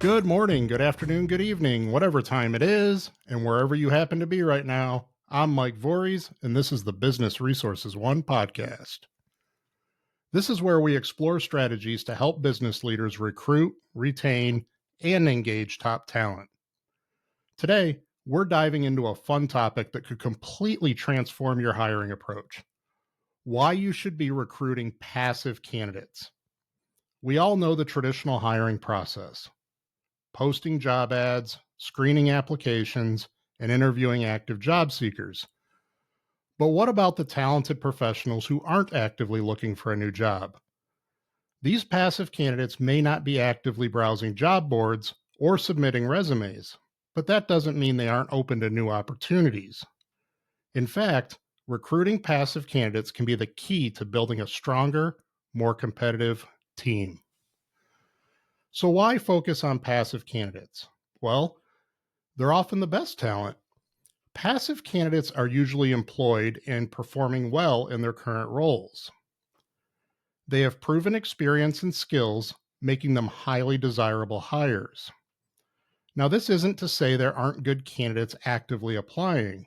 Good morning, good afternoon, good evening, whatever time it is, and wherever you happen to be right now. I'm Mike Voories, and this is the Business Resources One podcast. This is where we explore strategies to help business leaders recruit, retain, and engage top talent. Today, we're diving into a fun topic that could completely transform your hiring approach: why you should be recruiting passive candidates. We all know the traditional hiring process: posting job ads, screening applications, and interviewing active job seekers. But what about the talented professionals who aren't actively looking for a new job? These passive candidates may not be actively browsing job boards or submitting resumes, but that doesn't mean they aren't open to new opportunities. In fact, recruiting passive candidates can be the key to building a stronger, more competitive team. So, why focus on passive candidates? Well, they're often the best talent. Passive candidates are usually employed and performing well in their current roles. They have proven experience and skills, making them highly desirable hires. Now, this isn't to say there aren't good candidates actively applying.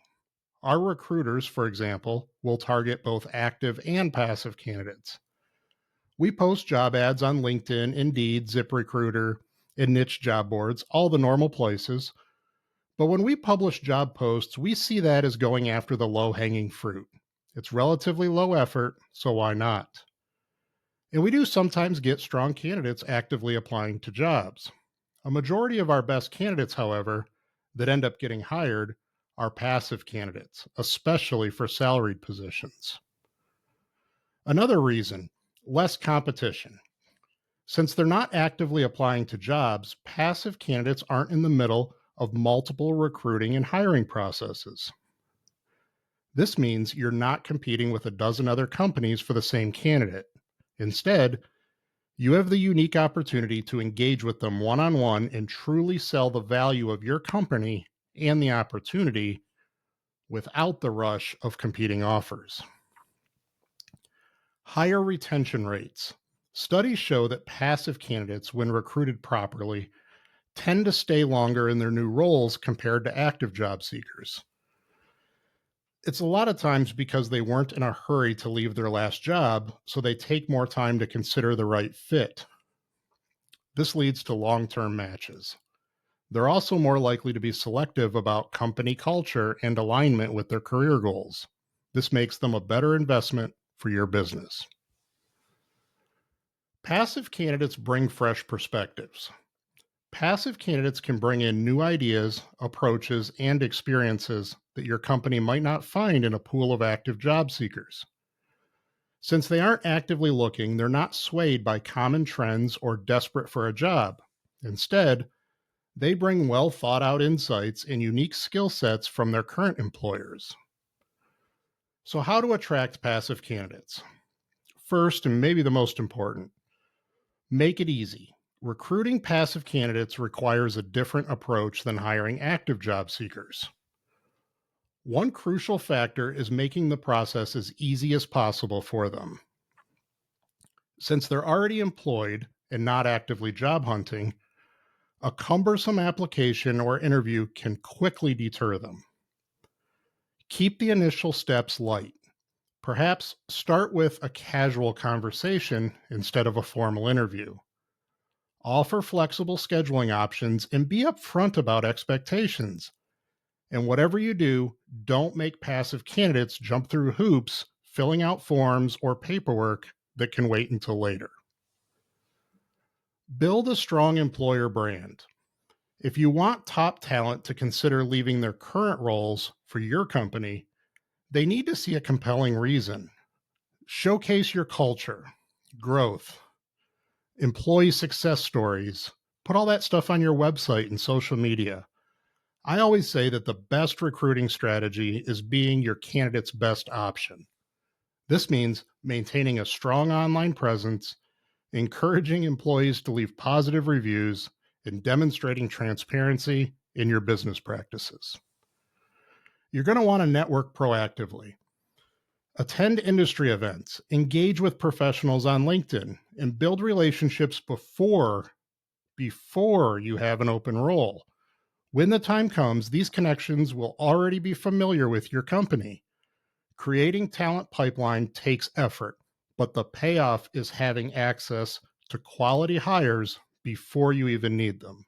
Our recruiters, for example, will target both active and passive candidates. We post job ads on LinkedIn, Indeed, ZipRecruiter, and niche job boards, all the normal places. But when we publish job posts, we see that as going after the low hanging fruit. It's relatively low effort, so why not? And we do sometimes get strong candidates actively applying to jobs. A majority of our best candidates, however, that end up getting hired are passive candidates, especially for salaried positions. Another reason: less competition. Since they're not actively applying to jobs, passive candidates aren't in the middle of multiple recruiting and hiring processes. This means you're not competing with a dozen other companies for the same candidate. Instead, you have the unique opportunity to engage with them one on one and truly sell the value of your company and the opportunity without the rush of competing offers. Higher retention rates. Studies show that passive candidates, when recruited properly, tend to stay longer in their new roles compared to active job seekers. It's a lot of times because they weren't in a hurry to leave their last job, so they take more time to consider the right fit. This leads to long term matches. They're also more likely to be selective about company culture and alignment with their career goals. This makes them a better investment for your business. Passive candidates bring fresh perspectives. Passive candidates can bring in new ideas, approaches, and experiences that your company might not find in a pool of active job seekers. Since they aren't actively looking, they're not swayed by common trends or desperate for a job. Instead, they bring well thought out insights and unique skill sets from their current employers. So, how to attract passive candidates? First, and maybe the most important, make it easy. Recruiting passive candidates requires a different approach than hiring active job seekers. One crucial factor is making the process as easy as possible for them. Since they're already employed and not actively job hunting, a cumbersome application or interview can quickly deter them. Keep the initial steps light. Perhaps start with a casual conversation instead of a formal interview. Offer flexible scheduling options and be upfront about expectations. And whatever you do, don't make passive candidates jump through hoops, filling out forms or paperwork that can wait until later. Build a strong employer brand. If you want top talent to consider leaving their current roles for your company, they need to see a compelling reason. Showcase your culture, growth, employee success stories. Put all that stuff on your website and social media. I always say that the best recruiting strategy is being your candidate's best option. This means maintaining a strong online presence, encouraging employees to leave positive reviews, and demonstrating transparency in your business practices. You're going to want to network proactively. Attend industry events, engage with professionals on LinkedIn, and build relationships before you have an open role. When the time comes, these connections will already be familiar with your company. Creating talent pipeline takes effort, but the payoff is having access to quality hires before you even need them.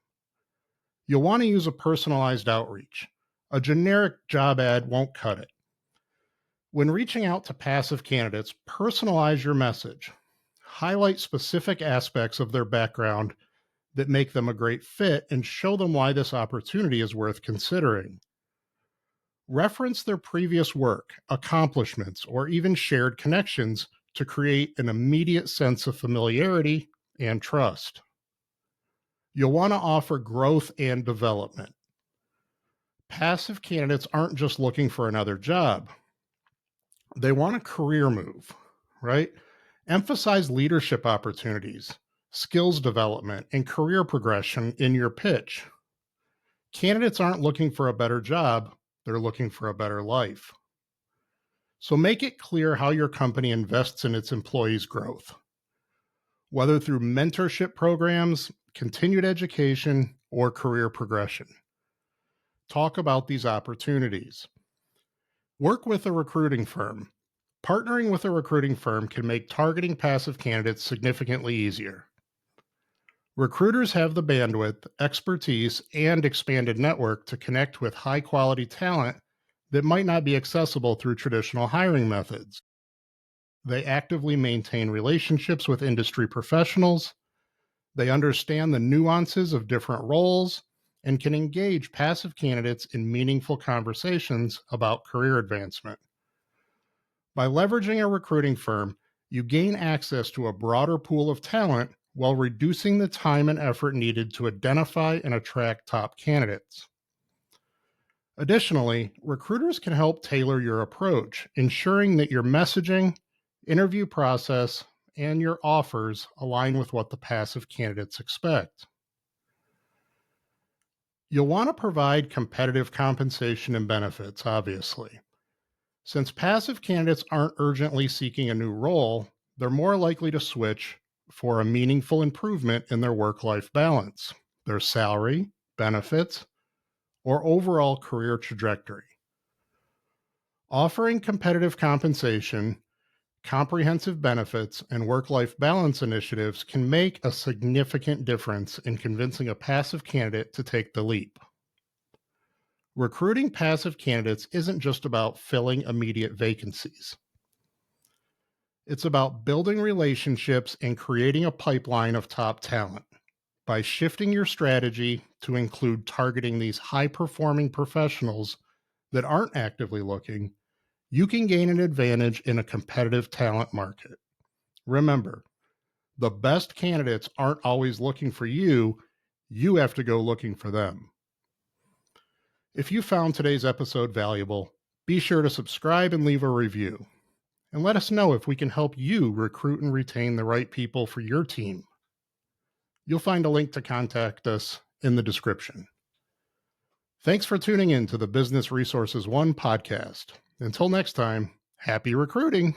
You'll want to use a personalized outreach. A generic job ad won't cut it. When reaching out to passive candidates, personalize your message. Highlight specific aspects of their background that make them a great fit and show them why this opportunity is worth considering. Reference their previous work, accomplishments, or even shared connections to create an immediate sense of familiarity and trust. You'll want to offer growth and development. Passive candidates aren't just looking for another job, they want a career move, right? Emphasize leadership opportunities, skills development, and career progression in your pitch. Candidates aren't looking for a better job, they're looking for a better life. So make it clear how your company invests in its employees' growth, whether through mentorship programs, continued education, or career progression. Talk about these opportunities. Work with a recruiting firm. Partnering with a recruiting firm can make targeting passive candidates significantly easier. Recruiters have the bandwidth, expertise, and expanded network to connect with high-quality talent that might not be accessible through traditional hiring methods. They actively maintain relationships with industry professionals. They understand the nuances of different roles and can engage passive candidates in meaningful conversations about career advancement. By leveraging a recruiting firm, you gain access to a broader pool of talent while reducing the time and effort needed to identify and attract top candidates. Additionally, recruiters can help tailor your approach, ensuring that your messaging, interview process, and your offers align with what the passive candidates expect. You'll want to provide competitive compensation and benefits, obviously. Since passive candidates aren't urgently seeking a new role, they're more likely to switch for a meaningful improvement in their work-life balance, their salary, benefits, or overall career trajectory. Offering competitive compensation, comprehensive benefits, and work-life balance initiatives can make a significant difference in convincing a passive candidate to take the leap. Recruiting passive candidates isn't just about filling immediate vacancies. It's about building relationships and creating a pipeline of top talent. By shifting your strategy to include targeting these high-performing professionals that aren't actively looking, you can gain an advantage in a competitive talent market. Remember, the best candidates aren't always looking for you. You have to go looking for them. If you found today's episode valuable, be sure to subscribe and leave a review. And let us know if we can help you recruit and retain the right people for your team. You'll find a link to contact us in the description. Thanks for tuning in to the Business Resources One podcast. Until next time, happy recruiting.